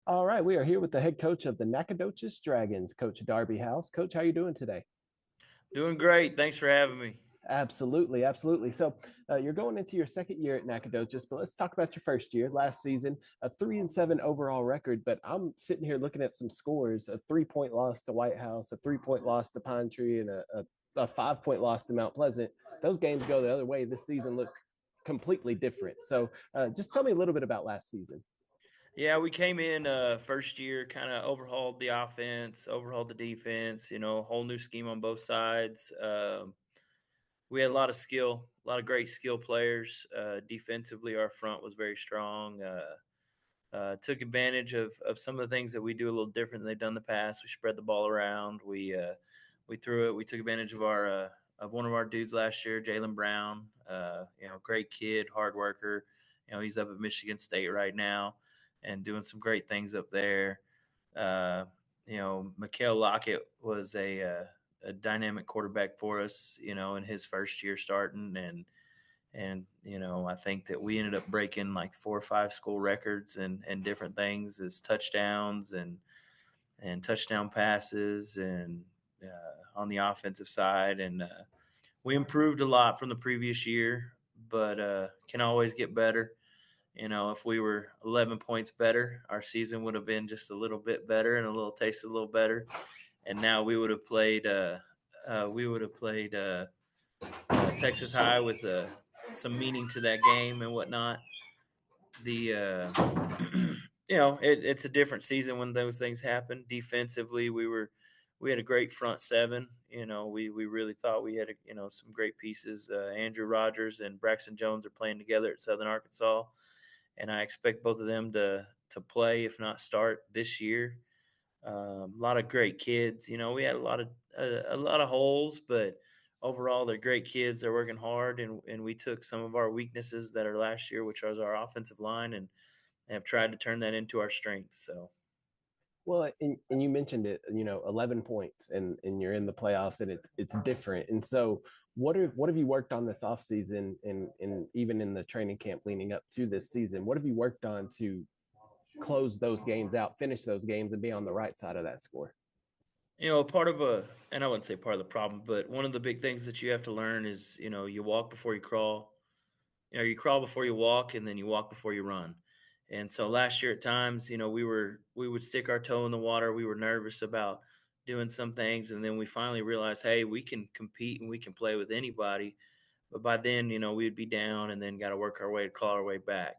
All right, we are here with the head coach of the Nacogdoches Dragons, Coach Darby House. Coach, how are you doing today? Doing great. Thanks for having me. Absolutely, absolutely. So you're going into your second year at Nacogdoches, but let's talk about your first year. Last season, a 3-7 overall record. But I'm sitting here looking at some scores: a 3-point loss to White House, a 3-point loss to Pine Tree, and a 5-point loss to Mount Pleasant. Those games go the other way. This season looked completely different. So just tell me a little bit about last season. Yeah, we came in first year, kind of overhauled the offense, overhauled the defense. Whole new scheme on both sides. We had a lot of skill, a lot of great skill players. Defensively, our front was very strong. Took advantage of some of the things that we do a little different than they've done in the past. We spread the ball around. We threw it. We took advantage of our of one of our dudes last year, Jalen Brown. Great kid, hard worker. He's up at Michigan State right now and doing some great things up there. Uh, Mikael Lockett was a dynamic quarterback for us. In his first year starting, and I think that we ended up breaking like 4 or 5 school records and different things as touchdowns and touchdown passes and on the offensive side. And we improved a lot from the previous year, but can always get better. If we were 11 points better, our season would have been just a little bit better and a little taste a little better. And now we would have played. Texas High with some meaning to that game and whatnot. The it's a different season when those things happen. Defensively, we had a great front seven. We really thought we had some great pieces. Andrew Rogers and Braxton Jones are playing together at Southern Arkansas, and I expect both of them to play, if not start, this year. A lot of great kids. We had a lot of holes, but overall, they're great kids. They're working hard, and we took some of our weaknesses that are last year, which was our offensive line, and have tried to turn that into our strength. So, Well, and you mentioned it, 11 points and you're in the playoffs and it's different. And so what have you worked on this offseason and even in the training camp leading up to this season? What have you worked on to close those games out, finish those games and be on the right side of that score? part of and I wouldn't say part of the problem, but one of the big things that you have to learn is, you walk before you crawl. You crawl before you walk, and then you walk before you run. And so last year at times, we would stick our toe in the water. We were nervous about doing some things, and then we finally realized, hey, we can compete and we can play with anybody. But by then, we'd be down, and then got to work our way to claw our way back.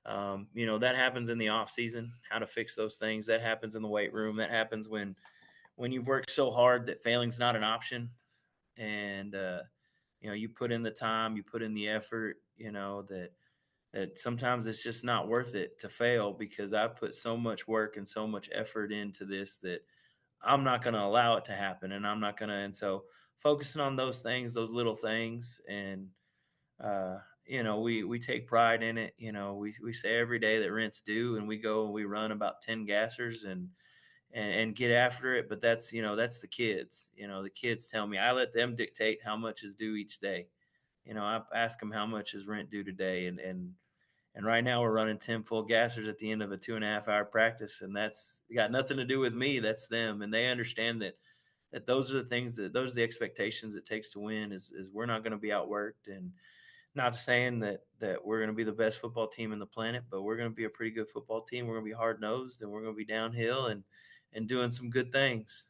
That happens in the off season. How to fix those things? That happens in the weight room. That happens when you've worked so hard that failing's not an option, and you put in the time, you put in the effort. That sometimes it's just not worth it to fail because I put so much work and so much effort into this that I'm not going to allow it to happen, and I'm not going to. And so focusing on those things, those little things, and we take pride in it. We say every day that rent's due, and we go and we run about 10 gassers and get after it. But that's the kids. The kids tell me, I let them dictate how much is due each day. I ask them how much is rent due today, and right now we're running 10 full gassers at the end of a 2.5 hour practice, and that's got nothing to do with me. That's them, and they understand that those are the things, that those are the expectations it takes to win. Is we're not going to be outworked, and not saying that we're going to be the best football team in the planet, but we're going to be a pretty good football team. We're going to be hard nosed, and we're going to be downhill and doing some good things.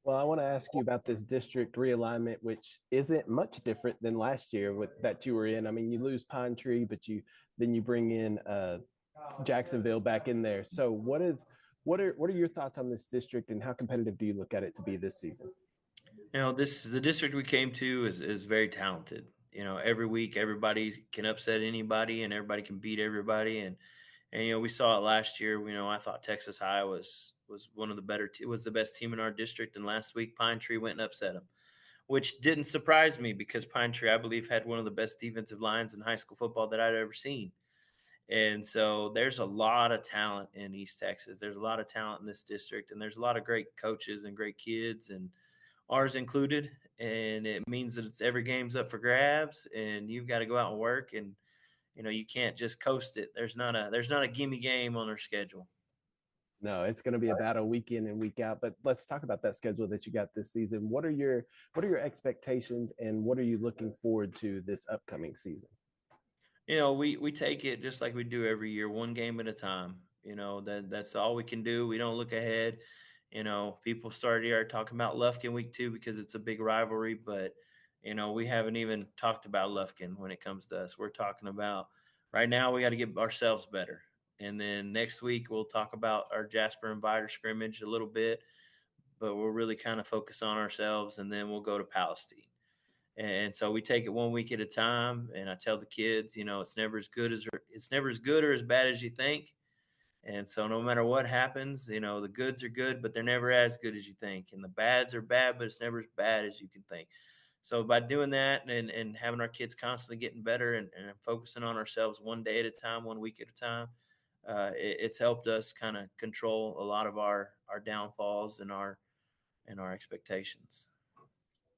Well, I want to ask you about this district realignment, which isn't much different than last year with that you were in. I mean, you lose Pine Tree, but you bring in Jacksonville back in there. So what are your thoughts on this district and how competitive do you look at it to be this season? This the district we came to is very talented. Every week everybody can upset anybody and everybody can beat everybody, and we saw it last year. I thought Texas High was one of the better was the best team in our district, and last week Pine Tree went and upset them, which didn't surprise me because Pine Tree, I believe, had one of the best defensive lines in high school football that I'd ever seen. And so there's a lot of talent in East Texas. There's a lot of talent in this district, and there's a lot of great coaches and great kids, and ours included. And it means that it's every game's up for grabs, and you've got to go out and work, and you can't just coast it. There's not a gimme game on our schedule. No, it's going to be a battle week in and week out. But let's talk about that schedule that you got this season. What are your expectations, and what are you looking forward to this upcoming season? We take it just like we do every year, one game at a time. That's all we can do. We don't look ahead. People started here talking about Lufkin week 2 because it's a big rivalry, but we haven't even talked about Lufkin when it comes to us. We're talking about right now we got to get ourselves better. And then next week we'll talk about our Jasper and Vider scrimmage a little bit, but we'll really kind of focus on ourselves, and then we'll go to Palestine. And so we take it one week at a time. And I tell the kids, it's never as good or as bad as you think. And so no matter what happens, the goods are good, but they're never as good as you think. And the bads are bad, but it's never as bad as you can think. So by doing that and having our kids constantly getting better and focusing on ourselves one day at a time, one week at a time, it's helped us kind of control a lot of our downfalls and our expectations.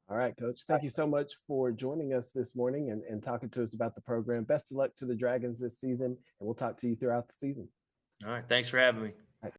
All right, Coach. Thank you so much for joining us this morning and talking to us about the program. Best of luck to the Dragons this season, and we'll talk to you throughout the season. All right. Thanks for having me.